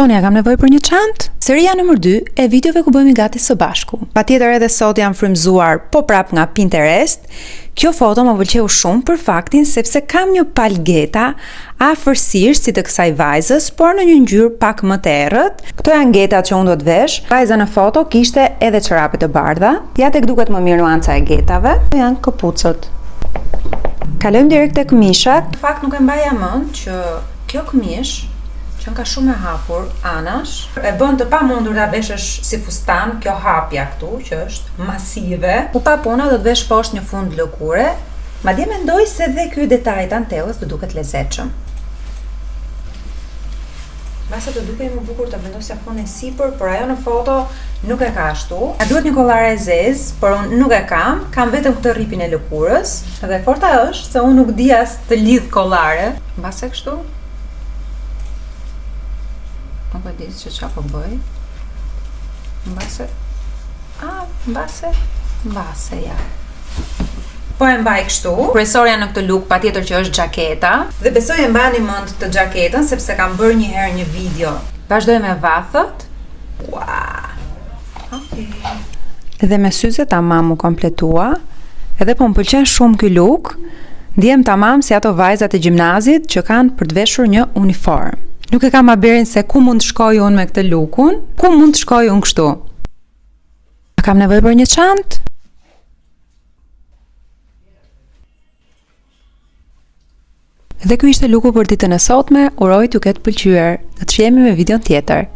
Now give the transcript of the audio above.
thoni, a kam nevojë për një çantë? Seria nëmër 2 e videove ku bëhemi gati së bashku. Patjetër edhe sot jam frymzuar po prap nga Pinterest. Kjo foto më pëlqeu shumë për faktin sepse kam një palgeta afërsisht si të kësaj vajzës, por në një ngjyrë pak më të errët. Këto janë getat që unë do të vesh. Vajza në foto kishte edhe çorape të bardha. Ja tek duket më mirë nuanca e getave. Janë këpucët. Kalojmë direkt tek këmishat. Në fakt nuk e mbaja mend që kjo këmish që ka shumë e hapur anash, e bën të pamundur ta veshësh si fustan, kjo hapja këtu që është masive. U pa puna do të vesh poshtë një fund lëkure, madje mendoj se dhe ky detaj i tantellës do duket lezetshëm. Mbase do dukej më bukur të vendosja fonin sipër, por ajo në foto nuk e ka ashtu. A duhet një kollare e zezë, por unë nuk e kam vetëm këtë rripin e lëkurës, dhe forta është se unë nuk di as të lidh kollare. Mbase kështu. Nuk e di që qa po bëj. Mbase, ja. Po e mbaj kështu. Kryesorja në këtë look patjetër që është xhaketa. Dhe besoj e mbani mend të xhaketën sepse kam bërë një herë një video. Vazhdoj me vathët. Okej. Edhe me syze tamam u kompletua. Edhe po më pëlqen shumë ky look. Ndihem tamam si ato vajzat e gjimnazit që kanë për të veshur një uniform. Nuk e kam aberin se ku mund të shkoj unë me këtë lookun, ku mund të shkoj unë kështu. A kam nevojë për një çantë? Dhe ky ishte looku për ditën e sotme, uroj t'ju ketë pëlqyer. Do të shihemi me videon tjetër.